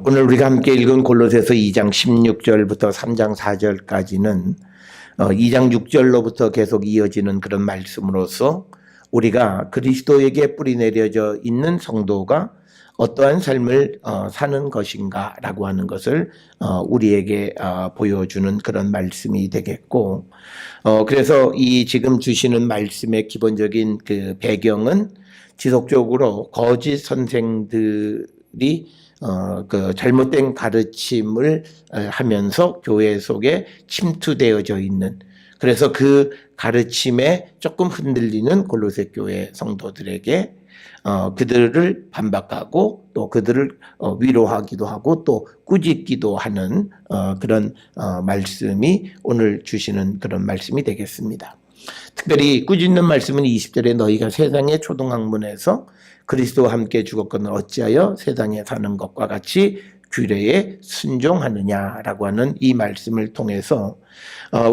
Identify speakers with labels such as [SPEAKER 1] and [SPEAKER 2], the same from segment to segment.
[SPEAKER 1] 오늘 우리가 함께 읽은 골로새서 2장 16절부터 3장 4절까지는 2장 6절로부터 계속 이어지는 그런 말씀으로서 우리가 그리스도에게 뿌리 내려져 있는 성도가 어떠한 삶을 사는 것인가 라고 하는 것을 우리에게 보여주는 그런 말씀이 되겠고, 그래서 이 지금 주시는 말씀의 기본적인 그 배경은 지속적으로 거짓 선생들이 그 잘못된 가르침을 하면서 교회 속에 침투되어져 있는, 그래서 그 가르침에 조금 흔들리는 골로새 교회 성도들에게 그들을 반박하고 또 그들을 위로하기도 하고 또 꾸짖기도 하는 그런 말씀이 오늘 주시는 그런 말씀이 되겠습니다. 특별히 꾸짖는 말씀은 20절에 너희가 세상의 초등학문에서 그리스도와 함께 죽었거늘 어찌하여 세상에 사는 것과 같이 규례에 순종하느냐라고 하는 이 말씀을 통해서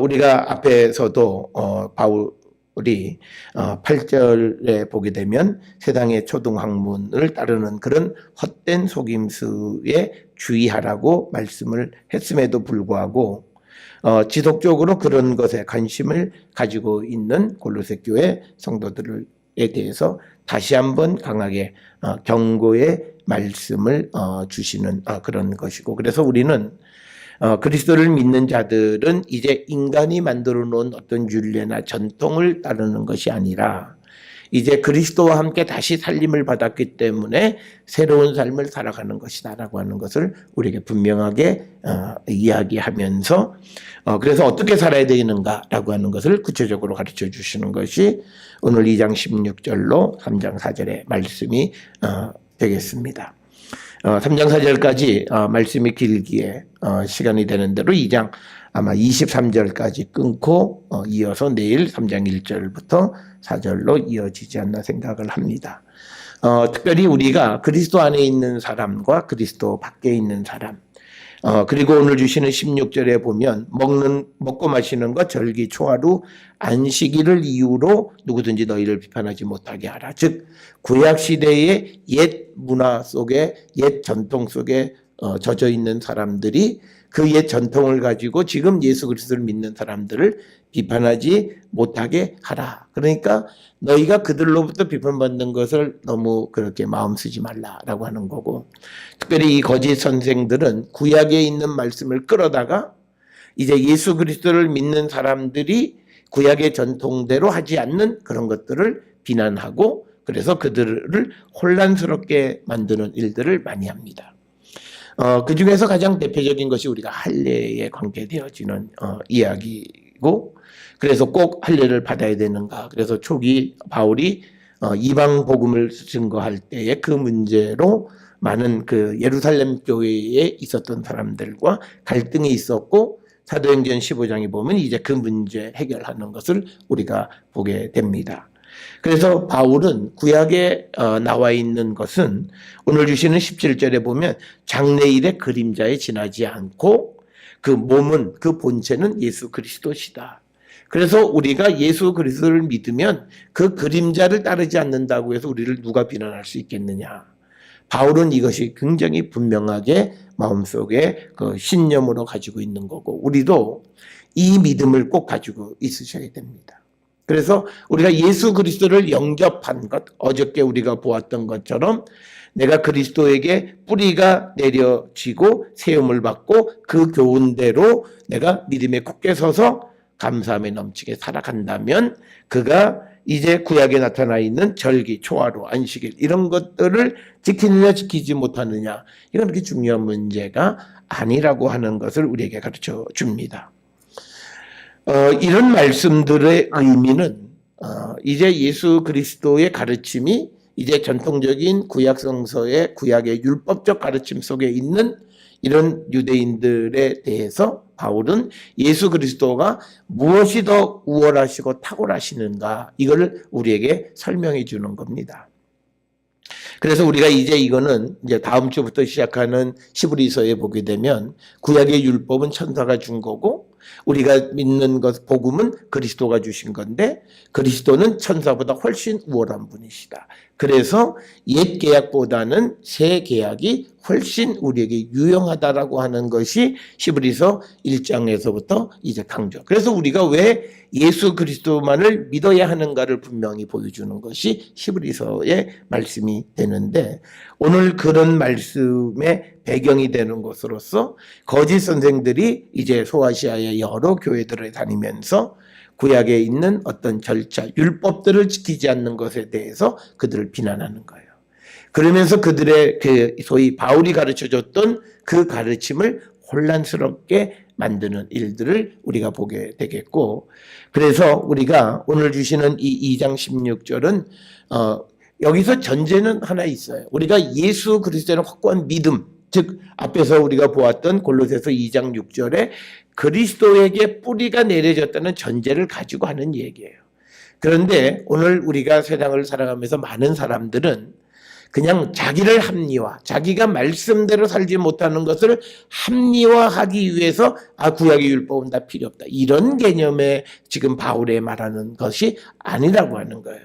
[SPEAKER 1] 우리가 앞에서도 바울이 8절에 보게 되면 세상의 초등학문을 따르는 그런 헛된 속임수에 주의하라고 말씀을 했음에도 불구하고 지속적으로 그런 것에 관심을 가지고 있는 골로새 교회 성도들에 대해서 다시 한번 강하게 경고의 말씀을 주시는 그런 것이고, 그래서 우리는 그리스도를 믿는 자들은 이제 인간이 만들어 놓은 어떤 율례나 전통을 따르는 것이 아니라 이제 그리스도와 함께 다시 살림을 받았기 때문에 새로운 삶을 살아가는 것이다라고 하는 것을 우리에게 분명하게 이야기하면서 그래서 어떻게 살아야 되는가라고 하는 것을 구체적으로 가르쳐 주시는 것이 오늘 2장 16절로 3장 4절의 말씀이 되겠습니다. 3장 4절까지 말씀이 길기에 시간이 되는 대로 2장 아마 23절까지 끊고 이어서 내일 3장 1절부터 4절로 이어지지 않나 생각을 합니다. 특별히 우리가 그리스도 안에 있는 사람과 그리스도 밖에 있는 사람, 그리고 오늘 주시는 16절에 보면 먹고 마시는 것, 절기, 초하루, 안식일을 이유로 누구든지 너희를 비판하지 못하게 하라. 즉 구약 시대의 옛 문화 속에, 옛 전통 속에 젖어 있는 사람들이 그 옛 전통을 가지고 지금 예수 그리스도를 믿는 사람들을 비판하지 못하게 하라. 그러니까 너희가 그들로부터 비판받는 것을 너무 그렇게 마음 쓰지 말라라고 하는 거고, 특별히 이 거짓 선생들은 구약에 있는 말씀을 끌어다가 이제 예수 그리스도를 믿는 사람들이 구약의 전통대로 하지 않는 그런 것들을 비난하고, 그래서 그들을 혼란스럽게 만드는 일들을 많이 합니다. 그 중에서 가장 대표적인 것이 우리가 할례에 관계되어지는 이야기고, 그래서 꼭 할례를 받아야 되는가. 그래서 초기 바울이 이방 복음을 증거할 때에 그 문제로 많은 그 예루살렘 교회에 있었던 사람들과 갈등이 있었고, 사도행전 15장에 보면 이제 그 문제 해결하는 것을 우리가 보게 됩니다. 그래서 바울은 구약에 나와 있는 것은 오늘 주시는 17절에 보면 장래일의 그림자에 지나지 않고 그 몸은, 그 본체는 예수 그리스도시다. 그래서 우리가 예수 그리스도를 믿으면 그 그림자를 따르지 않는다고 해서 우리를 누가 비난할 수 있겠느냐. 바울은 이것이 굉장히 분명하게 마음속에 그 신념으로 가지고 있는 거고, 우리도 이 믿음을 꼭 가지고 있으셔야 됩니다. 그래서 우리가 예수 그리스도를 영접한 것, 어저께 우리가 보았던 것처럼 내가 그리스도에게 뿌리가 내려지고 세움을 받고 그 교훈대로 내가 믿음에 굳게 서서 감사함에 넘치게 살아간다면 그가 이제 구약에 나타나 있는 절기, 초하루, 안식일 이런 것들을 지키느냐 지키지 못하느냐, 이건 그렇게 중요한 문제가 아니라고 하는 것을 우리에게 가르쳐 줍니다. 이런 말씀들의 의미는 이제 예수 그리스도의 가르침이 이제 전통적인 구약 성서의 구약의 율법적 가르침 속에 있는 이런 유대인들에 대해서 바울은 예수 그리스도가 무엇이 더 우월하시고 탁월하시는가, 이걸 우리에게 설명해 주는 겁니다. 그래서 우리가 이제 이거는 이제 다음 주부터 시작하는 히브리서에 보게 되면 구약의 율법은 천사가 준 거고 우리가 믿는 것, 복음은 그리스도가 주신 건데 그리스도는 천사보다 훨씬 우월한 분이시다. 그래서 옛 계약보다는 새 계약이 훨씬 우리에게 유용하다라고 하는 것이 히브리서 1장에서부터 이제 강조. 그래서 우리가 왜 예수 그리스도만을 믿어야 하는가를 분명히 보여주는 것이 히브리서의 말씀이 되는데, 오늘 그런 말씀의 배경이 되는 것으로서 거짓 선생들이 이제 소아시아의 여러 교회들을 다니면서 구약에 있는 어떤 절차, 율법들을 지키지 않는 것에 대해서 그들을 비난하는 거예요. 그러면서 그들의 그 소위 바울이 가르쳐줬던 그 가르침을 혼란스럽게 만드는 일들을 우리가 보게 되겠고, 그래서 우리가 오늘 주시는 이 2장 16절은 여기서 전제는 하나 있어요. 우리가 예수 그리스도의 확고한 믿음, 즉 앞에서 우리가 보았던 골로새서 2장 6절에 그리스도에게 뿌리가 내려졌다는 전제를 가지고 하는 얘기예요. 그런데 오늘 우리가 세상을 살아가면서 많은 사람들은 그냥 자기를 합리화, 자기가 말씀대로 살지 못하는 것을 합리화하기 위해서 구약의 율법은 다 필요 없다, 이런 개념에 지금 바울이 말하는 것이 아니라고 하는 거예요.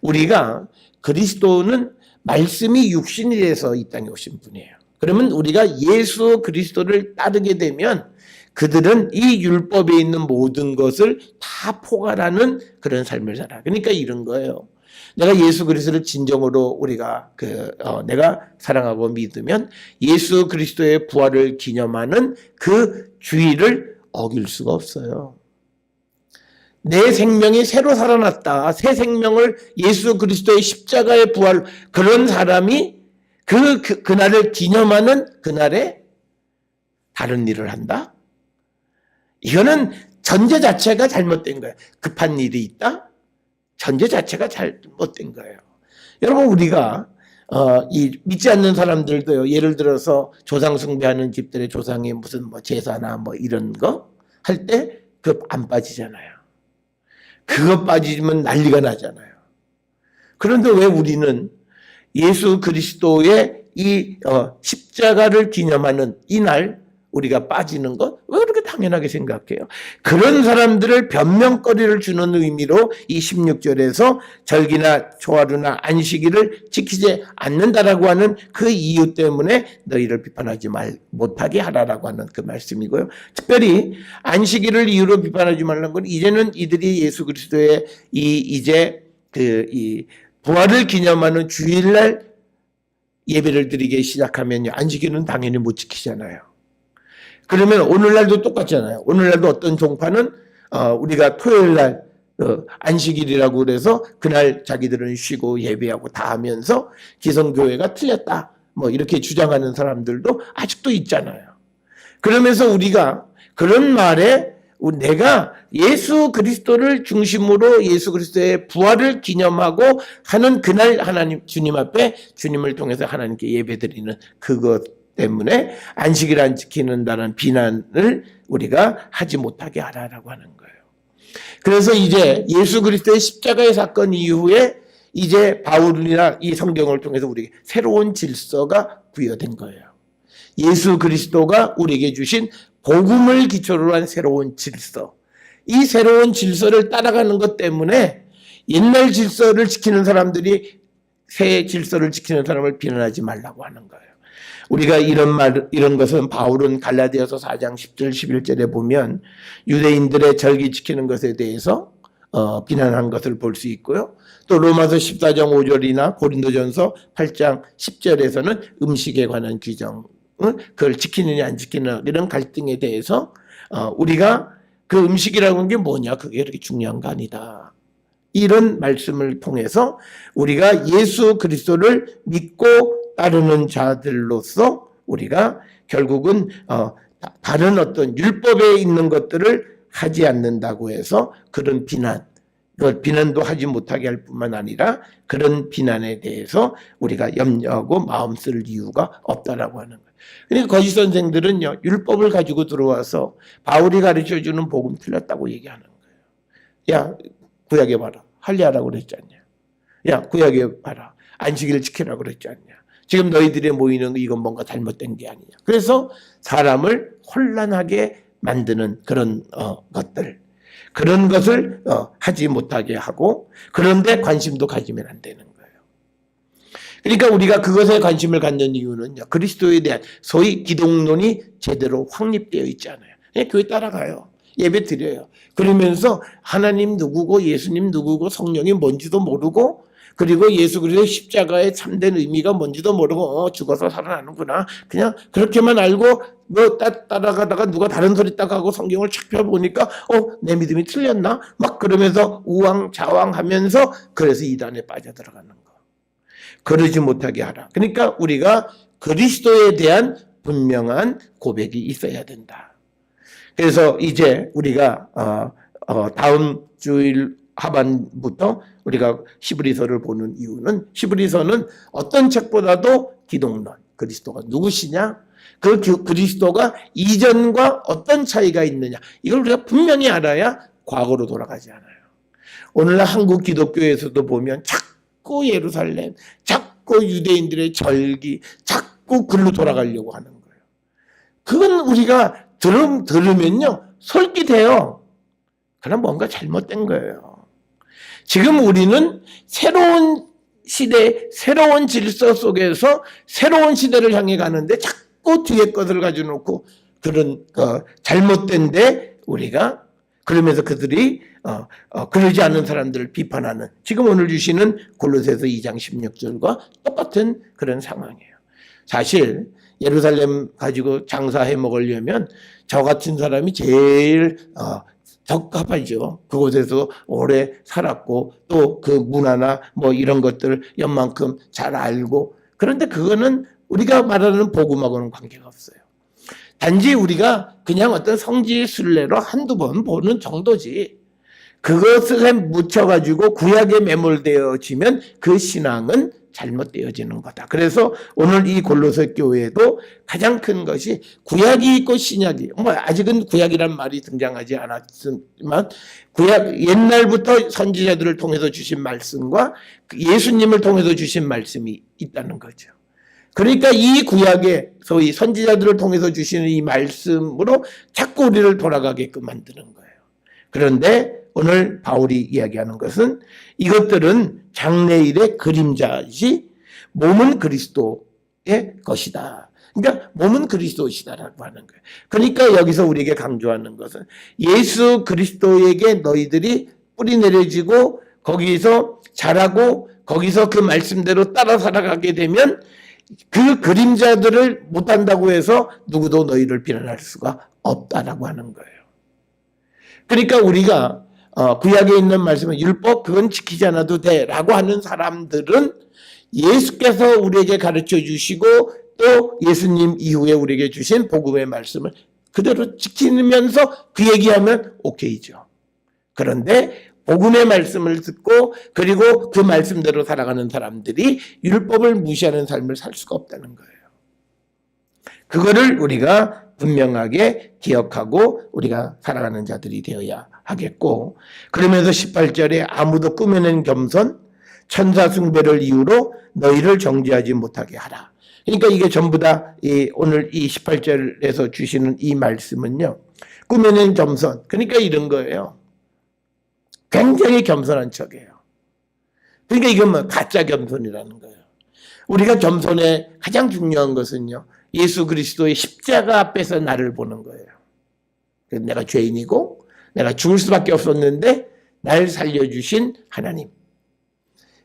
[SPEAKER 1] 우리가 그리스도는 말씀이 육신이 돼서 이 땅에 오신 분이에요. 그러면 우리가 예수 그리스도를 따르게 되면 그들은 이 율법에 있는 모든 것을 다 포괄하는 그런 삶을 살아. 그러니까 이런 거예요. 내가 예수 그리스도를 진정으로 우리가 내가 사랑하고 믿으면 예수 그리스도의 부활을 기념하는 그 주의를 어길 수가 없어요. 내 생명이 새로 살아났다, 새 생명을 예수 그리스도의 십자가의 부활, 그런 사람이 그날을 기념하는 그날에 다른 일을 한다? 이거는 전제 자체가 잘못된 거예요. 급한 일이 있다? 전제 자체가 잘못된 거예요. 여러분, 우리가 이 믿지 않는 사람들도요, 예를 들어서 조상 숭배하는 집들의 조상의 무슨 제사나 이런 거 할 때 그거 안 빠지잖아요. 그거 빠지면 난리가 나잖아요. 그런데 왜 우리는 예수 그리스도의 이 십자가를 기념하는 이날 우리가 빠지는 것, 왜 그렇게 당연하게 생각해요? 그런 사람들을 변명거리를 주는 의미로 이 16절에서 절기나 초하루나 안식일을 지키지 않는다라고 하는 그 이유 때문에 너희를 비판하지 못하게 하라라고 하는 그 말씀이고요. 특별히 안식일을 이유로 비판하지 말라는 건, 이제는 이들이 예수 그리스도의 이 부활을 기념하는 주일날 예배를 드리기 시작하면요, 안식일은 당연히 못 지키잖아요. 그러면 오늘날도 똑같잖아요. 오늘날도 어떤 종파는 우리가 토요일날 안식일이라고 그래서 그날 자기들은 쉬고 예배하고 다 하면서 기성교회가 틀렸다, 이렇게 주장하는 사람들도 아직도 있잖아요. 그러면서 우리가 그런 말에 내가 예수 그리스도를 중심으로 예수 그리스도의 부활을 기념하고 하는 그날 하나님 주님 앞에 주님을 통해서 하나님께 예배드리는 그것 때문에 안식일 안 지키는다는 비난을 우리가 하지 못하게 하라라고 하는 거예요. 그래서 이제 예수 그리스도의 십자가의 사건 이후에 이제 바울이나 이 성경을 통해서 우리에게 새로운 질서가 부여된 거예요. 예수 그리스도가 우리에게 주신 복음을 기초로 한 새로운 질서, 이 새로운 질서를 따라가는 것 때문에 옛날 질서를 지키는 사람들이 새 질서를 지키는 사람을 비난하지 말라고 하는 거예요. 우리가 이런 것은 바울은 갈라디아서 4장 10절 11절에 보면 유대인들의 절기 지키는 것에 대해서 비난한 것을 볼 수 있고요. 또 로마서 14장 5절이나 고린도전서 8장 10절에서는 음식에 관한 규정, 그걸 지키느냐 안 지키느냐 이런 갈등에 대해서 우리가 그 음식이라고 하는 게 뭐냐, 그게 그렇게 중요한 거 아니다, 이런 말씀을 통해서 우리가 예수 그리스도를 믿고 따르는 자들로서 우리가 결국은 다른 어떤 율법에 있는 것들을 하지 않는다고 해서 그런 비난도 하지 못하게 할 뿐만 아니라 그런 비난에 대해서 우리가 염려하고 마음 쓸 이유가 없다라고 하는 거예요. 그러니까 거짓 선생들은요, 율법을 가지고 들어와서 바울이 가르쳐주는 복음 틀렸다고 얘기하는 거예요. 야, 구약에 봐라, 할례하라고 그랬지 않냐? 야, 구약에 봐라, 안식일을 지키라고 그랬지 않냐? 지금 너희들이 모이는 이건 뭔가 잘못된 게 아니냐? 그래서 사람을 혼란하게 만드는 그런 것들, 그런 것을 하지 못하게 하고, 그런데 관심도 가지면 안 되는 거예요. 그러니까 우리가 그것에 관심을 갖는 이유는요, 그리스도에 대한 소위 기독론이 제대로 확립되어 있지 않아요. 그냥 교회 따라가요. 예배 드려요. 그러면서 하나님 누구고 예수님 누구고 성령이 뭔지도 모르고, 그리고 예수 그리스도 십자가의 참된 의미가 뭔지도 모르고 죽어서 살아나는구나. 그냥 그렇게만 알고 뭐 따라가다가 누가 다른 소리 딱 하고 성경을 착 펴보니까 내 믿음이 틀렸나? 막 그러면서 우왕좌왕하면서 그래서 이단에 빠져들어가는 거. 그러지 못하게 하라. 그러니까 우리가 그리스도에 대한 분명한 고백이 있어야 된다. 그래서 이제 우리가 다음 주일 하반부터 우리가 히브리서를 보는 이유는, 히브리서는 어떤 책보다도 기독론, 그리스도가 누구시냐, 그 그리스도가 이전과 어떤 차이가 있느냐, 이걸 우리가 분명히 알아야 과거로 돌아가지 않아요. 오늘날 한국 기독교에서도 보면 자꾸 예루살렘, 자꾸 유대인들의 절기, 자꾸 글로 돌아가려고 하는 거예요. 그건 우리가 들으면요 솔깃해요. 그럼 뭔가 잘못된 거예요. 지금 우리는 새로운 시대, 새로운 질서 속에서 새로운 시대를 향해 가는데 자꾸 뒤에 것을 가지고 놓고 그런 잘못된데 우리가 그러면서 그들이 그러지 않는 사람들을 비판하는, 지금 오늘 주시는 골로새서 2장 16절과 똑같은 그런 상황이에요. 사실 예루살렘 가지고 장사해 먹으려면 저 같은 사람이 제일 적합하죠. 그곳에서 오래 살았고 또 그 문화나 뭐 이런 것들 연만큼 잘 알고, 그런데 그거는 우리가 말하는 복음하고는 관계가 없어요. 단지 우리가 그냥 어떤 성지 순례로 한두 번 보는 정도지, 그것에 묻혀가지고 구약에 매몰되어지면 그 신앙은 잘못되어지는 거다. 그래서 오늘 이 골로새 교회도 가장 큰 것이 구약이 있고 신약이, 아직은 구약이란 말이 등장하지 않았지만 구약 옛날부터 선지자들을 통해서 주신 말씀과 예수님을 통해서 주신 말씀이 있다는 거죠. 그러니까 이 구약에 소위 선지자들을 통해서 주시는 이 말씀으로 자꾸 우리를 돌아가게끔 만드는 거예요. 그런데 오늘 바울이 이야기하는 것은 이것들은 장래일의 그림자이지 몸은 그리스도의 것이다. 그러니까 몸은 그리스도시다라고 하는 거예요. 그러니까 여기서 우리에게 강조하는 것은 예수 그리스도에게 너희들이 뿌리 내려지고 거기서 자라고 거기서 그 말씀대로 따라 살아가게 되면 그 그림자들을 못한다고 해서 누구도 너희를 비난할 수가 없다라고 하는 거예요. 그러니까 우리가 구약에 있는 말씀은 율법 그건 지키지 않아도 돼라고 하는 사람들은 예수께서 우리에게 가르쳐 주시고 또 예수님 이후에 우리에게 주신 복음의 말씀을 그대로 지키면서 그 얘기하면 오케이죠. 그런데 복음의 말씀을 듣고 그리고 그 말씀대로 살아가는 사람들이 율법을 무시하는 삶을 살 수가 없다는 거예요. 그거를 우리가 분명하게 기억하고 우리가 살아가는 자들이 되어야 하겠고, 그러면서 18절에 아무도 꾸며낸 겸손, 천사 숭배를 이유로 너희를 정죄하지 못하게 하라. 그러니까 이게 전부 다 오늘 이 18절에서 주시는 이 말씀은요, 꾸며낸 겸손, 그러니까 이런 거예요. 굉장히 겸손한 척이에요. 그러니까 이건 뭐 가짜 겸손이라는 거예요. 우리가 겸손의 가장 중요한 것은요, 예수 그리스도의 십자가 앞에서 나를 보는 거예요. 내가 죄인이고 내가 죽을 수밖에 없었는데 날 살려주신 하나님.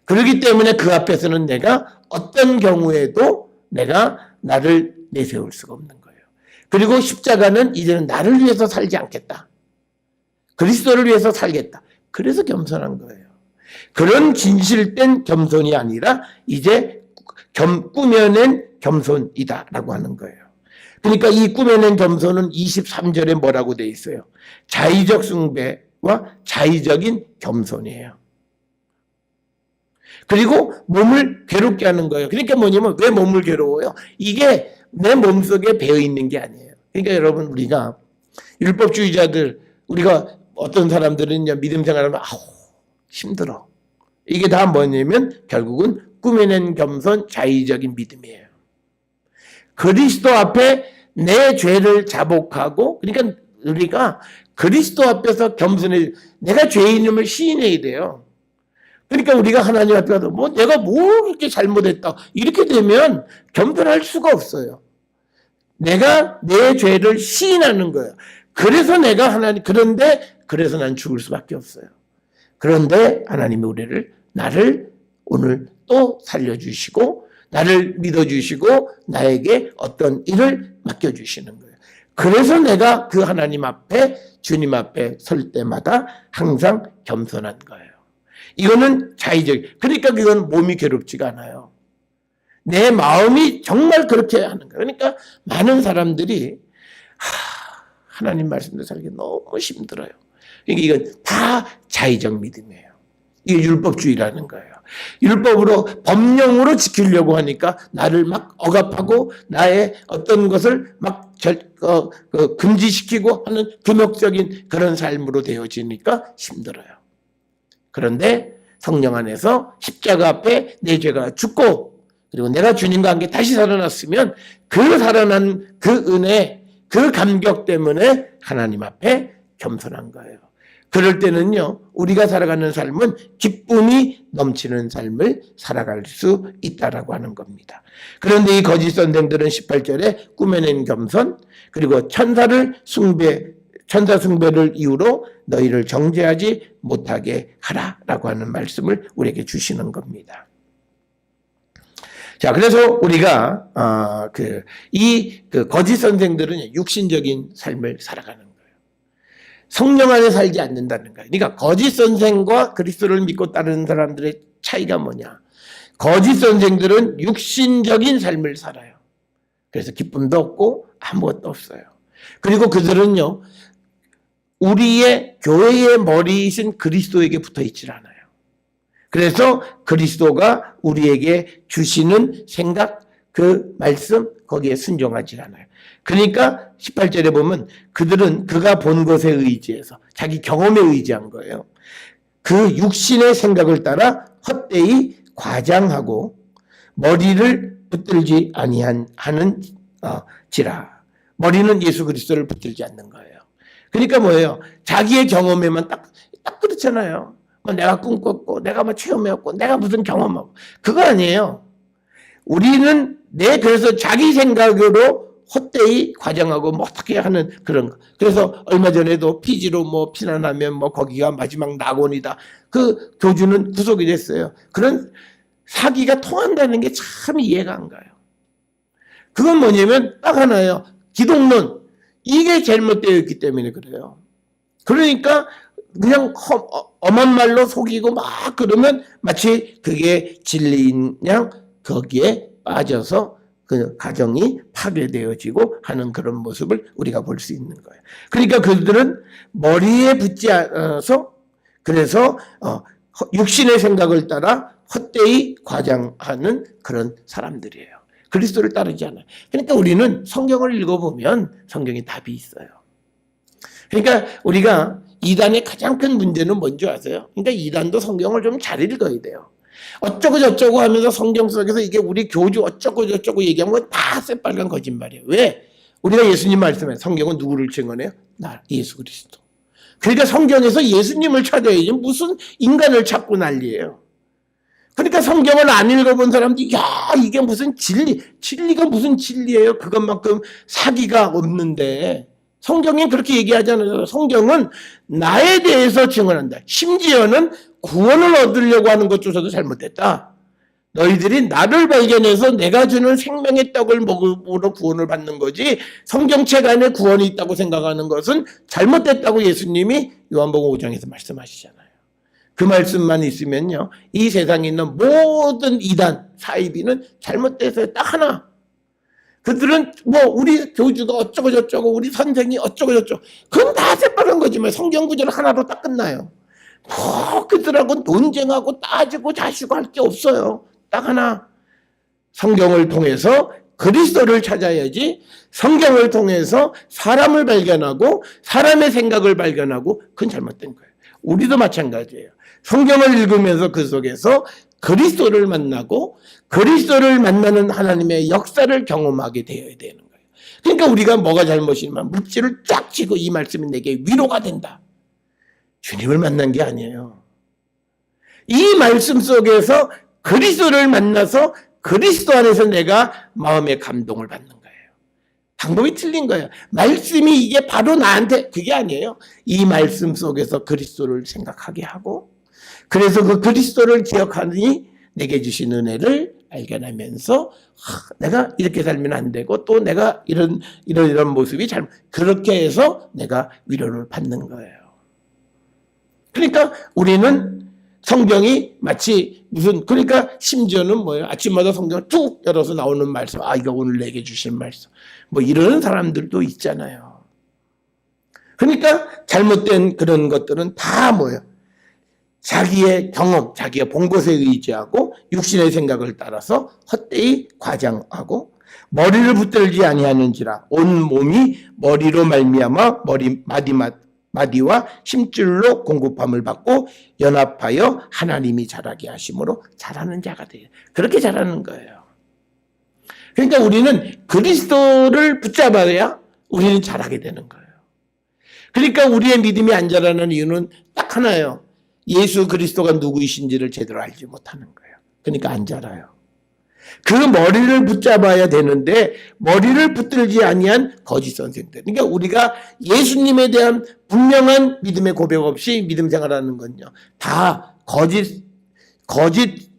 [SPEAKER 1] 그렇기 때문에 그 앞에서는 내가 어떤 경우에도 내가 나를 내세울 수가 없는 거예요. 그리고 십자가는 이제는 나를 위해서 살지 않겠다. 그리스도를 위해서 살겠다. 그래서 겸손한 거예요. 그런 진실된 겸손이 아니라 이제 꾸며낸 겸손이다라고 하는 거예요. 그러니까 이 꾸며낸 겸손은 23절에 뭐라고 돼 있어요? 자의적 숭배와 자의적인 겸손이에요. 그리고 몸을 괴롭게 하는 거예요. 그러니까 뭐냐면 왜 몸을 괴로워요? 이게 내 몸속에 배어 있는 게 아니에요. 그러니까 여러분 우리가 율법주의자들, 우리가 어떤 사람들은 믿음 생활하면 힘들어. 이게 다 뭐냐면 결국은 꾸며낸 겸손, 자의적인 믿음이에요. 그리스도 앞에 내 죄를 자복하고, 그러니까 우리가 그리스도 앞에서 겸손해, 내가 죄인임을 시인해야 돼요. 그러니까 우리가 하나님 앞에 가서 내가 뭐 그렇게 잘못했다 이렇게 되면 겸손할 수가 없어요. 내가 내 죄를 시인하는 거예요. 그래서 내가 그래서 난 죽을 수밖에 없어요. 그런데 하나님이 나를 오늘 또 살려주시고 나를 믿어주시고 나에게 어떤 일을 맡겨주시는 거예요. 그래서 내가 그 하나님 앞에 주님 앞에 설 때마다 항상 겸손한 거예요. 이거는 자의적. 그러니까 그건 몸이 괴롭지가 않아요. 내 마음이 정말 그렇게 하는 거예요. 그러니까 많은 사람들이 하나님 말씀대로 살기 너무 힘들어요. 이건 다 자의적 믿음이에요. 이게 율법주의라는 거예요. 율법으로 법령으로 지키려고 하니까 나를 막 억압하고 나의 어떤 것을 막 금지시키고 하는 금욕적인 그런 삶으로 되어지니까 힘들어요. 그런데 성령 안에서 십자가 앞에 내 죄가 죽고 그리고 내가 주님과 함께 다시 살아났으면 그 살아난 그 은혜, 그 감격 때문에 하나님 앞에 겸손한 거예요. 그럴 때는요, 우리가 살아가는 삶은 기쁨이 넘치는 삶을 살아갈 수 있다라고 하는 겁니다. 그런데 이 거짓 선생들은 18절에 꾸며낸 겸손, 그리고 천사 숭배를 이유로 너희를 정죄하지 못하게 하라라고 하는 말씀을 우리에게 주시는 겁니다. 자, 그래서 우리가 거짓 선생들은 육신적인 삶을 살아가는 거예요. 성령 안에 살지 않는다는 거예요. 그러니까 거짓 선생과 그리스도를 믿고 따르는 사람들의 차이가 뭐냐? 거짓 선생들은 육신적인 삶을 살아요. 그래서 기쁨도 없고 아무것도 없어요. 그리고 그들은요, 우리의 교회의 머리이신 그리스도에게 붙어 있질 않아요. 그래서 그리스도가 우리에게 주시는 생각, 그 말씀, 거기에 순종하지 않아요. 그러니까 18절에 보면 그들은 그가 본 것에 의지해서 자기 경험에 의지한 거예요. 그 육신의 생각을 따라 헛되이 과장하고 머리를 붙들지 아니하는 지라. 머리는 예수 그리스도를 붙들지 않는 거예요. 그러니까 뭐예요? 자기의 경험에만 딱 그렇잖아요. 내가 꿈꿨고 내가 체험해왔고 내가 무슨 경험하고 그거 아니에요. 우리는 그래서 자기 생각으로 헛되이 과장하고 어떻게 하는 그런 거. 그래서 얼마 전에도 피지로 피난하면 거기가 마지막 낙원이다. 그 교주는 구속이 됐어요. 그런 사기가 통한다는 게 참 이해가 안 가요. 그건 뭐냐면 딱 하나예요. 기독론. 이게 잘못되어 있기 때문에 그래요. 그러니까 그냥 엄한 말로 속이고 막 그러면 마치 그게 진리인 양 거기에 빠져서 그 가정이 파괴되어지고 하는 그런 모습을 우리가 볼 수 있는 거예요. 그러니까 그들은 머리에 붙지 않아서 그래서 육신의 생각을 따라 헛되이 과장하는 그런 사람들이에요. 그리스도를 따르지 않아요. 그러니까 우리는 성경을 읽어보면 성경에 답이 있어요. 그러니까 우리가 이단의 가장 큰 문제는 뭔지 아세요? 그러니까 이단도 성경을 좀 잘 읽어야 돼요. 어쩌고 저쩌고 하면서 성경 속에서 이게 우리 교주 어쩌고 저쩌고 얘기하는 건 다 새빨간 거짓말이에요. 왜? 우리가 예수님 말씀에 성경은 누구를 증언해요? 예수 그리스도. 그러니까 성경에서 예수님을 찾아야지 무슨 인간을 찾고 난리예요. 그러니까 성경을 안 읽어본 사람들이 이게 무슨 진리가 무슨 진리예요? 그것만큼 사기가 없는데 성경이 그렇게 얘기하잖아요. 성경은 나에 대해서 증언한다. 심지어는 구원을 얻으려고 하는 것조차도 잘못됐다. 너희들이 나를 발견해서 내가 주는 생명의 떡을 먹음으로 구원을 받는 거지 성경책 안에 구원이 있다고 생각하는 것은 잘못됐다고 예수님이 요한복음 5장에서 말씀하시잖아요. 그 말씀만 있으면요. 이 세상에 있는 모든 이단, 사이비는 잘못돼서 딱 하나. 그들은 우리 교주가 어쩌고 저쩌고 우리 선생이 어쩌고 저쩌고 그건 다 새빨간 거지만 성경 구절 하나로 딱 끝나요. 그들하고 논쟁하고 따지고 자시고 할 게 없어요. 딱 하나. 성경을 통해서 그리스도를 찾아야지 성경을 통해서 사람을 발견하고 사람의 생각을 발견하고 그건 잘못된 거예요. 우리도 마찬가지예요. 성경을 읽으면서 그 속에서 그리스도를 만나고 그리스도를 만나는 하나님의 역사를 경험하게 되어야 되는 거예요. 그러니까 우리가 뭐가 잘못이냐면 묵지를 쫙 쥐고 이 말씀이 내게 위로가 된다. 주님을 만난 게 아니에요. 이 말씀 속에서 그리스도를 만나서 그리스도 안에서 내가 마음의 감동을 받는 거예요. 방법이 틀린 거예요. 말씀이 이게 바로 나한테 그게 아니에요. 이 말씀 속에서 그리스도를 생각하게 하고 그래서 그 그리스도를 기억하니 내게 주신 은혜를 발견하면서 내가 이렇게 살면 안 되고 또 내가 이런 모습이 잘못 그렇게 해서 내가 위로를 받는 거예요. 그러니까 우리는 성경이 마치 그러니까 심지어는 뭐예요? 아침마다 성경을 쭉 열어서 나오는 말씀. 이거 오늘 내게 주신 말씀. 뭐 이런 사람들도 있잖아요. 그러니까 잘못된 그런 것들은 다 뭐예요? 자기의 경험, 자기가 본 것에 의지하고 육신의 생각을 따라서 헛되이 과장하고 머리를 붙들지 아니하는지라 온 몸이 머리로 말미암아 머리 마디와 힘줄로 공급함을 받고 연합하여 하나님이 자라게 하심으로 자라는 자가 돼요. 그렇게 자라는 거예요. 그러니까 우리는 그리스도를 붙잡아야 우리는 자라게 되는 거예요. 그러니까 우리의 믿음이 안 자라는 이유는 딱 하나예요. 예수 그리스도가 누구이신지를 제대로 알지 못하는 거예요. 그러니까 안 자라요. 그 머리를 붙잡아야 되는데 머리를 붙들지 아니한 거짓 선생들. 그러니까 우리가 예수님에 대한 분명한 믿음의 고백 없이 믿음 생활하는 건요. 다 거짓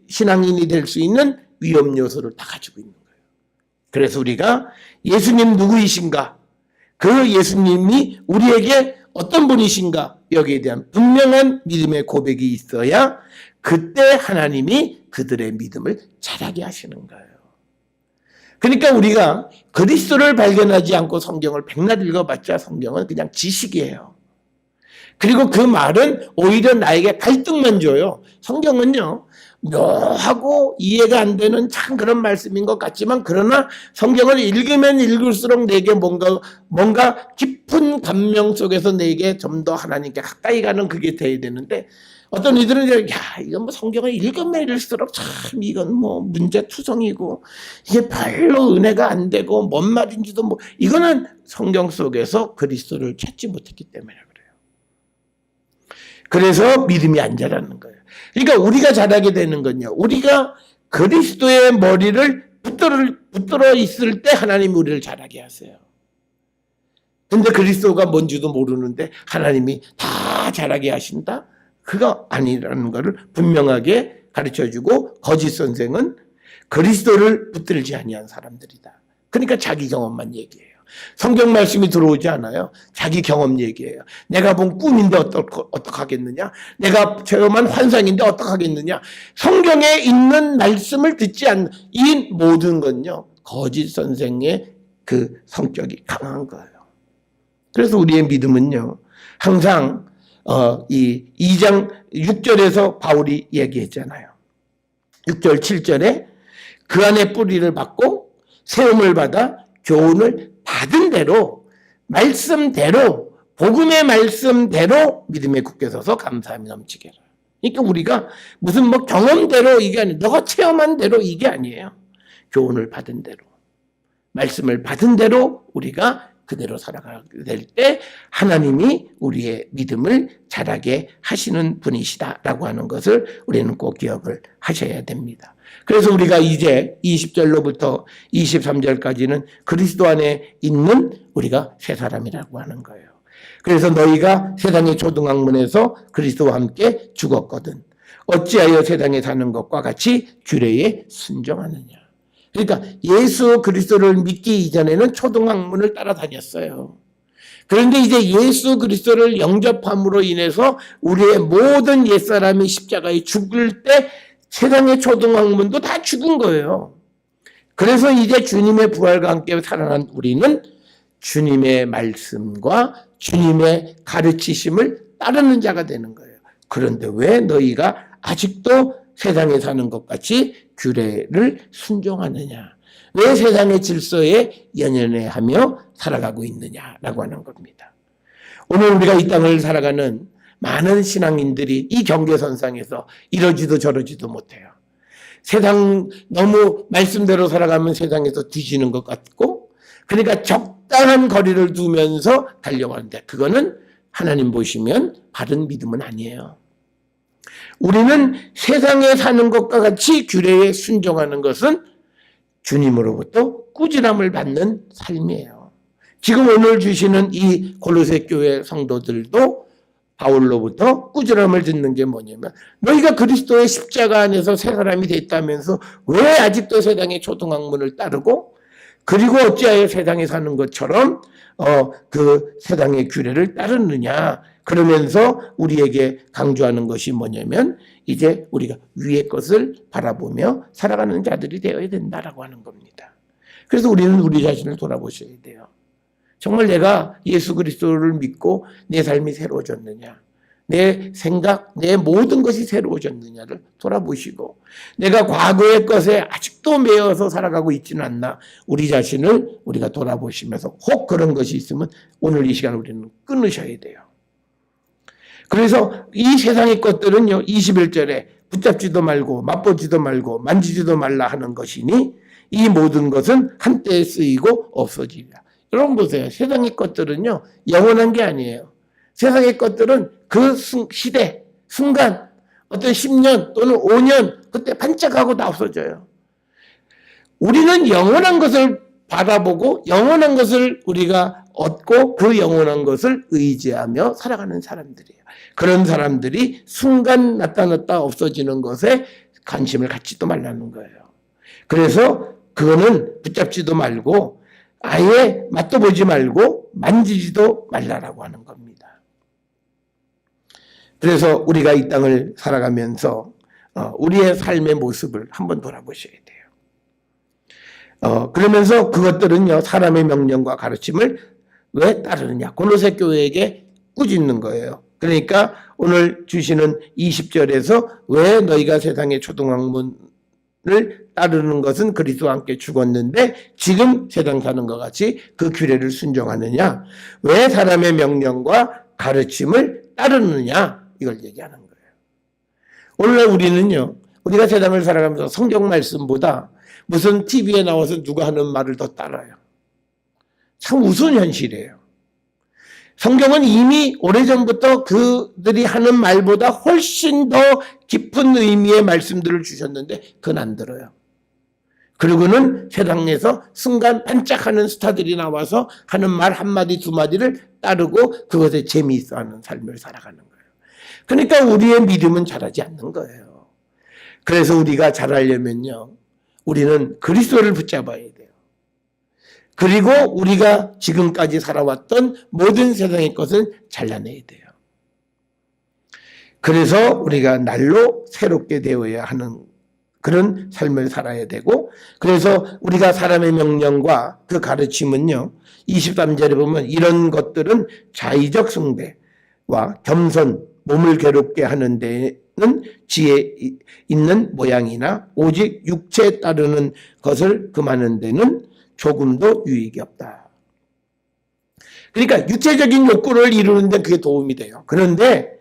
[SPEAKER 1] 신앙인이 될 수 있는 위험 요소를 다 가지고 있는 거예요. 그래서 우리가 예수님 누구이신가? 그 예수님이 우리에게 어떤 분이신가? 여기에 대한 분명한 믿음의 고백이 있어야 그때 하나님이 그들의 믿음을 자라게 하시는 거예요. 그러니까 우리가 그리스도를 발견하지 않고 성경을 백날 읽어봤자 성경은 그냥 지식이에요. 그리고 그 말은 오히려 나에게 갈등만 줘요. 성경은요, 묘하고 이해가 안 되는 참 그런 말씀인 것 같지만 그러나 성경을 읽으면 읽을수록 내게 뭔가 깊은 감명 속에서 내게 좀 더 하나님께 가까이 가는 그게 돼야 되는데 어떤 이들은 이건 뭐 성경을 읽으면 읽을수록 참 이건 뭐 문제투성이고 이게 별로 은혜가 안 되고 뭔 말인지도 이거는 성경 속에서 그리스도를 찾지 못했기 때문에 그래요. 그래서 믿음이 안 자라는 거예요. 그러니까 우리가 자라게 되는 건요. 우리가 그리스도의 머리를 붙들어 있을 때 하나님이 우리를 자라게 하세요. 근데 그리스도가 뭔지도 모르는데 하나님이 다 자라게 하신다? 그거 아니라는 것을 분명하게 가르쳐주고 거짓 선생은 그리스도를 붙들지 아니한 사람들이다. 그러니까 자기 경험만 얘기해요. 성경 말씀이 들어오지 않아요. 자기 경험 얘기해요. 내가 본 꿈인데 어떡하겠느냐? 내가 체험한 환상인데 어떡하겠느냐? 성경에 있는 말씀을 듣지 않는 이 모든 건요. 거짓 선생의 그 성격이 강한 거예요. 그래서 우리의 믿음은요. 항상 이 2장 6절에서 바울이 얘기했잖아요. 6절 7절에 그 안에 뿌리를 받고 세움을 받아 교훈을 받은 대로 말씀대로 복음의 말씀대로 믿음에 굳게 서서 감사함이 넘치게 해라. 그러니까 우리가 무슨 경험대로 이게 아니에요. 너가 체험한 대로 이게 아니에요. 교훈을 받은 대로 말씀을 받은 대로 우리가 그대로 살아가게 될 때 하나님이 우리의 믿음을 자라게 하시는 분이시다라고 하는 것을 우리는 꼭 기억을 하셔야 됩니다. 그래서 우리가 이제 20절로부터 23절까지는 그리스도 안에 있는 우리가 새 사람이라고 하는 거예요. 그래서 너희가 세상의 초등학문에서 그리스도와 함께 죽었거든 어찌하여 세상에 사는 것과 같이 규례에 순종하느냐. 그러니까 예수 그리스도를 믿기 이전에는 초등학문을 따라다녔어요. 그런데 이제 예수 그리스도를 영접함으로 인해서 우리의 모든 옛사람이 십자가에 죽을 때 세상의 초등학문도 다 죽은 거예요. 그래서 이제 주님의 부활과 함께 살아난 우리는 주님의 말씀과 주님의 가르치심을 따르는 자가 되는 거예요. 그런데 왜 너희가 아직도 세상에 사는 것 같이 규례를 순종하느냐? 왜 세상의 질서에 연연해하며 살아가고 있느냐라고 하는 겁니다. 오늘 우리가 이 땅을 살아가는 많은 신앙인들이 이 경계선상에서 이러지도 저러지도 못해요. 세상 너무 말씀대로 살아가면 세상에서 뒤지는 것 같고 그러니까 적당한 거리를 두면서 달려가는데 그거는 하나님 보시면 바른 믿음은 아니에요. 우리는 세상에 사는 것과 같이 규례에 순종하는 것은 주님으로부터 꾸지람을 받는 삶이에요. 지금 오늘 주시는 이 골로새 교회 성도들도 바울로부터 꾸지람을 듣는 게 뭐냐면 너희가 그리스도의 십자가 안에서 새 사람이 됐다면서 왜 아직도 세상의 초등학문을 따르고 그리고 어찌하여 세상에 사는 것처럼 그 세상의 규례를 따르느냐 그러면서 우리에게 강조하는 것이 뭐냐면 이제 우리가 위의 것을 바라보며 살아가는 자들이 되어야 된다라고 하는 겁니다. 그래서 우리는 우리 자신을 돌아보셔야 돼요. 정말 내가 예수 그리스도를 믿고 내 삶이 새로워졌느냐, 내 생각, 내 모든 것이 새로워졌느냐를 돌아보시고 내가 과거의 것에 아직도 매여서 살아가고 있지는 않나 우리 자신을 우리가 돌아보시면서 혹 그런 것이 있으면 오늘 이 시간 우리는 끊으셔야 돼요. 그래서 이 세상의 것들은요 21절에 붙잡지도 말고 맛보지도 말고 만지지도 말라 하는 것이니 이 모든 것은 한때에 쓰이고 없어지리라. 여러분 보세요. 세상의 것들은요 영원한 게 아니에요. 세상의 것들은 그 시대, 순간 어떤 10년 또는 5년 그때 반짝하고 다 없어져요. 우리는 영원한 것을 바라보고 영원한 것을 우리가 얻고 그 영원한 것을 의지하며 살아가는 사람들이에요. 그런 사람들이 순간 나타났다 없어지는 것에 관심을 갖지도 말라는 거예요. 그래서 그거는 붙잡지도 말고 아예 맛도 보지 말고 만지지도 말라라고 하는 겁니다. 그래서 우리가 이 땅을 살아가면서 우리의 삶의 모습을 한번 돌아보셔야 돼요. 그러면서 그것들은요 사람의 명령과 가르침을 왜 따르느냐 골로새 교회에게 꾸짖는 거예요. 그러니까 오늘 주시는 20절에서 왜 너희가 세상의 초등학문을 따르는 것은 그리스도와 함께 죽었는데 지금 세상 사는 것 같이 그 규례를 순종하느냐 왜 사람의 명령과 가르침을 따르느냐 이걸 얘기하는 거예요. 오늘날 우리는요 우리가 세상을 살아가면서 성경 말씀보다 무슨 TV에 나와서 누가 하는 말을 더 따라요. 참 우스운 현실이에요. 성경은 이미 오래전부터 그들이 하는 말보다 훨씬 더 깊은 의미의 말씀들을 주셨는데 그건 안 들어요. 그리고는 세상에서 순간 반짝하는 스타들이 나와서 하는 말 한마디 두 마디를 따르고 그것에 재미있어하는 삶을 살아가는 거예요. 그러니까 우리의 믿음은 자라지 않는 거예요. 그래서 우리가 자라려면요 우리는 그리스도를 붙잡아야 돼요. 그리고 우리가 지금까지 살아왔던 모든 세상의 것을 잘라내야 돼요. 그래서 우리가 날로 새롭게 되어야 하는 그런 삶을 살아야 되고 그래서 우리가 사람의 명령과 그 가르침은요 23절에 보면 이런 것들은 자의적 숭배와 겸손 몸을 괴롭게 하는 데는 지혜 있는 모양이나 오직 육체에 따르는 것을 금하는 데는 조금도 유익이 없다. 그러니까 육체적인 욕구를 이루는 데 그게 도움이 돼요. 그런데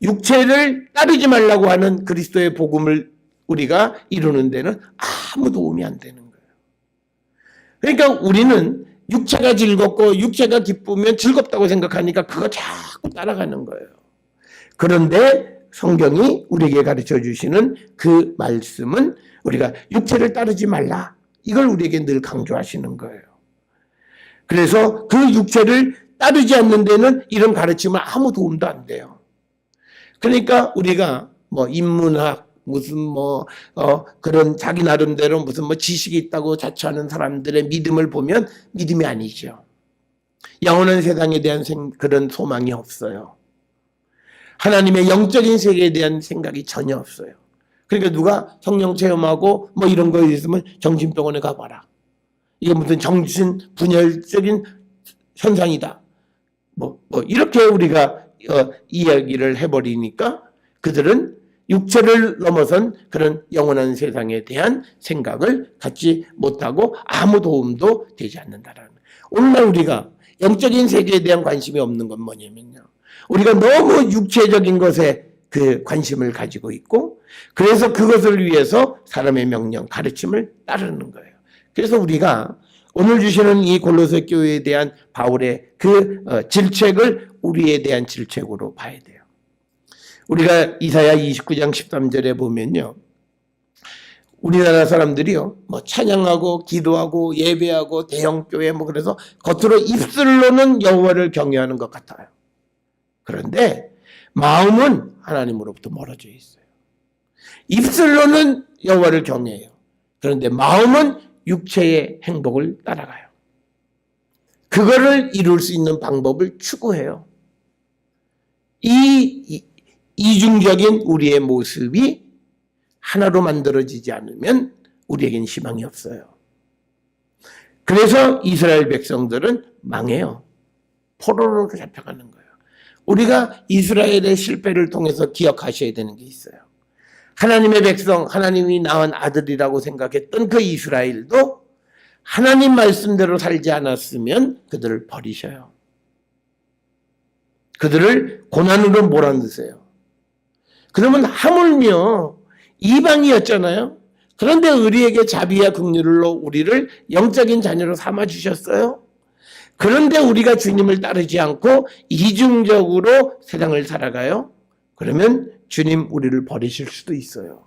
[SPEAKER 1] 육체를 따르지 말라고 하는 그리스도의 복음을 우리가 이루는 데는 아무 도움이 안 되는 거예요. 그러니까 우리는 육체가 즐겁고 육체가 기쁘면 즐겁다고 생각하니까 그거 자꾸 따라가는 거예요. 그런데 성경이 우리에게 가르쳐 주시는 그 말씀은 우리가 육체를 따르지 말라. 이걸 우리에게 늘 강조하시는 거예요. 그래서 그 육체를 따르지 않는 데는 이런 가르침은 아무 도움도 안 돼요. 그러니까 우리가 뭐 인문학 무슨 그런 자기 나름대로 무슨 지식이 있다고 자처하는 사람들의 믿음을 보면 믿음이 아니죠. 영원한 세상에 대한 그런 소망이 없어요. 하나님의 영적인 세계에 대한 생각이 전혀 없어요. 그러니까 누가 성령 체험하고 이런 거 있으면 정신병원에 가봐라. 이게 무슨 정신 분열적인 현상이다. 이렇게 우리가 이야기를 해버리니까 그들은 육체를 넘어선 그런 영원한 세상에 대한 생각을 갖지 못하고 아무 도움도 되지 않는다라는 거예요. 오늘날 우리가 영적인 세계에 대한 관심이 없는 건 뭐냐면요. 우리가 너무 육체적인 것에 그 관심을 가지고 있고 그래서 그것을 위해서 사람의 명령, 가르침을 따르는 거예요. 그래서 우리가 오늘 주시는 이 골로새 교회에 대한 바울의 그 질책을 우리에 대한 질책으로 봐야 돼요. 우리가 이사야 29장 13절에 보면요, 우리나라 사람들이요, 뭐 찬양하고 기도하고 예배하고 대형교회 뭐 그래서 겉으로 입술로는 여호와를 경외하는 것 같아요. 그런데 마음은 하나님으로부터 멀어져 있어요. 입술로는 여호와를 경외해요. 그런데 마음은 육체의 행복을 따라가요. 그거를 이룰 수 있는 방법을 추구해요. 이 이중적인 우리의 모습이 하나로 만들어지지 않으면 우리에겐 희망이 없어요. 그래서 이스라엘 백성들은 망해요. 포로로 잡혀가는 거예요. 우리가 이스라엘의 실패를 통해서 기억하셔야 되는 게 있어요. 하나님의 백성, 하나님이 낳은 아들이라고 생각했던 그 이스라엘도 하나님 말씀대로 살지 않았으면 그들을 버리셔요. 그들을 고난으로 몰아넣으세요. 그러면 하물며 이방이었잖아요. 그런데 우리에게 자비와 긍휼로 우리를 영적인 자녀로 삼아주셨어요. 그런데 우리가 주님을 따르지 않고 이중적으로 세상을 살아가요. 그러면 주님 우리를 버리실 수도 있어요.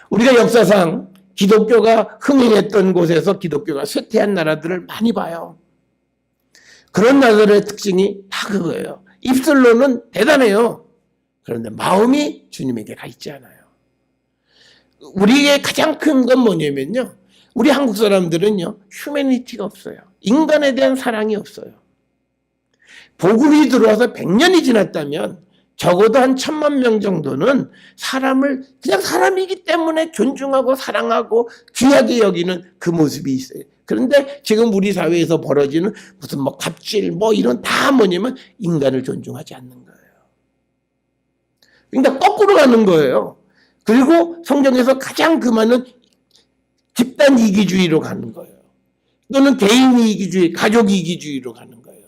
[SPEAKER 1] 우리가 역사상 기독교가 흥행했던 곳에서 기독교가 쇠퇴한 나라들을 많이 봐요. 그런 나라들의 특징이 다 그거예요. 입술로는 대단해요. 그런데 마음이 주님에게 가 있지 않아요. 우리의 가장 큰 건 뭐냐면요, 우리 한국 사람들은요, 휴머니티가 없어요. 인간에 대한 사랑이 없어요. 복음이 들어와서 100년이 지났다면 적어도 한 1000만 명 정도는 사람을 그냥 사람이기 때문에 존중하고 사랑하고 귀하게 여기는 그 모습이 있어요. 그런데 지금 우리 사회에서 벌어지는 무슨 뭐 갑질 뭐 이런 다 뭐냐면 인간을 존중하지 않는 거예요. 그러니까 거꾸로 가는 거예요. 그리고 성경에서 가장 많은 집단 이기주의로 가는 거예요. 또는 개인 이기주의, 가족 이기주의로 가는 거예요.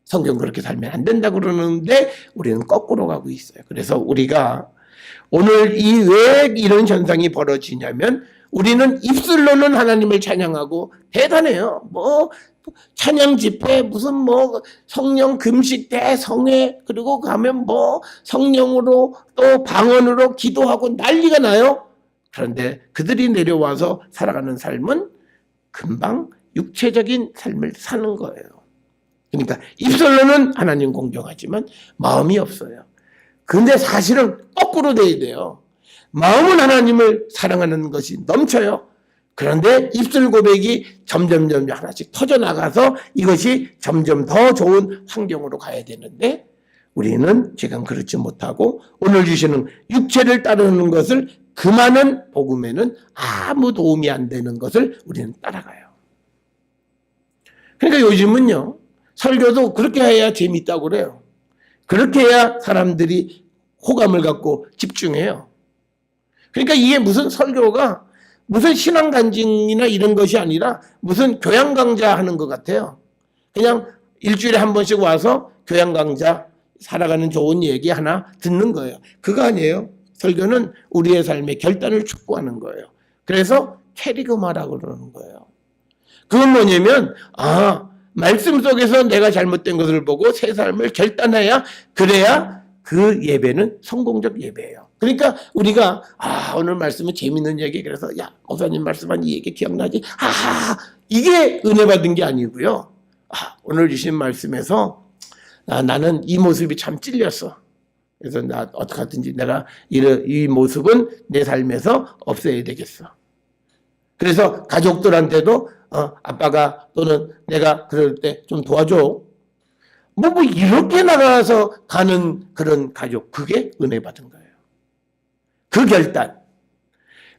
[SPEAKER 1] 성경 그렇게 살면 안 된다고 그러는데 우리는 거꾸로 가고 있어요. 그래서 우리가 오늘 왜 이런 현상이 벌어지냐면 우리는 입술로는 하나님을 찬양하고 대단해요. 뭐 찬양 집회 무슨 뭐 성령 금식 대성회 그리고 가면 뭐 성령으로 또 방언으로 기도하고 난리가 나요. 그런데 그들이 내려와서 살아가는 삶은 금방 육체적인 삶을 사는 거예요. 그러니까 입술로는 하나님 공경하지만 마음이 없어요. 근데 사실은 거꾸로 돼야 돼요. 마음은 하나님을 사랑하는 것이 넘쳐요. 그런데 입술 고백이 점점 하나씩 터져나가서 이것이 점점 더 좋은 환경으로 가야 되는데 우리는 지금 그렇지 못하고 오늘 주시는 육체를 따르는 것을 그 많은 복음에는 아무 도움이 안 되는 것을 우리는 따라가요. 그러니까 요즘은요, 설교도 그렇게 해야 재밌다고 그래요. 그렇게 해야 사람들이 호감을 갖고 집중해요. 그러니까 이게 무슨 설교가 무슨 신앙 간증이나 이런 것이 아니라 무슨 교양 강좌 하는 것 같아요. 그냥 일주일에 한 번씩 와서 교양 강좌 살아가는 좋은 얘기 하나 듣는 거예요. 그거 아니에요. 설교는 우리의 삶의 결단을 촉구하는 거예요. 그래서 캐리그마라고 그러는 거예요. 그건 뭐냐면 말씀 속에서 내가 잘못된 것을 보고 새 삶을 결단해야 그래야 그 예배는 성공적 예배예요. 그러니까 우리가 오늘 말씀은 재밌는 얘기 그래서 야 목사님 말씀한 이 얘기 기억나지? 이게 은혜 받은 게 아니고요. 오늘 주신 말씀에서 나는 이 모습이 참 찔렸어. 그래서 나 어떻게 하든지 내가 이 모습은 내 삶에서 없애야 되겠어. 그래서 가족들한테도 아빠가 또는 내가 그럴 때 좀 도와줘. 뭐 이렇게 나가서 가는 그런 가족, 그게 은혜 받은 거예요. 그 결단.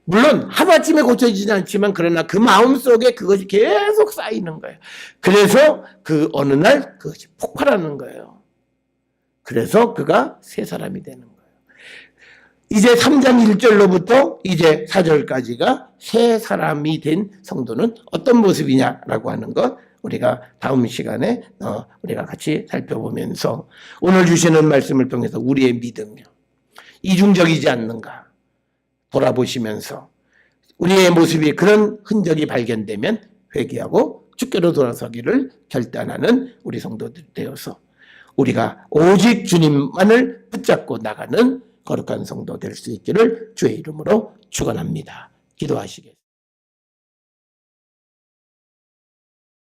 [SPEAKER 1] 물론 하루아침에 고쳐지지 않지만 그러나 그 마음속에 그것이 계속 쌓이는 거예요. 그래서 그 어느 날 그것이 폭발하는 거예요. 그래서 그가 새 사람이 되는 거예요. 이제 3장 1절로부터 이제 4절까지가 새 사람이 된 성도는 어떤 모습이냐라고 하는 것 우리가 다음 시간에 우리가 같이 살펴보면서 오늘 주시는 말씀을 통해서 우리의 믿음이 이중적이지 않는가 돌아보시면서 우리의 모습이 그런 흔적이 발견되면 회개하고 주께로 돌아서기를 결단하는 우리 성도들이 되어서 우리가 오직 주님만을 붙잡고 나가는 거룩한 성도 될 수 있기를 주의 이름으로 축원합니다. 기도하시겠습니다.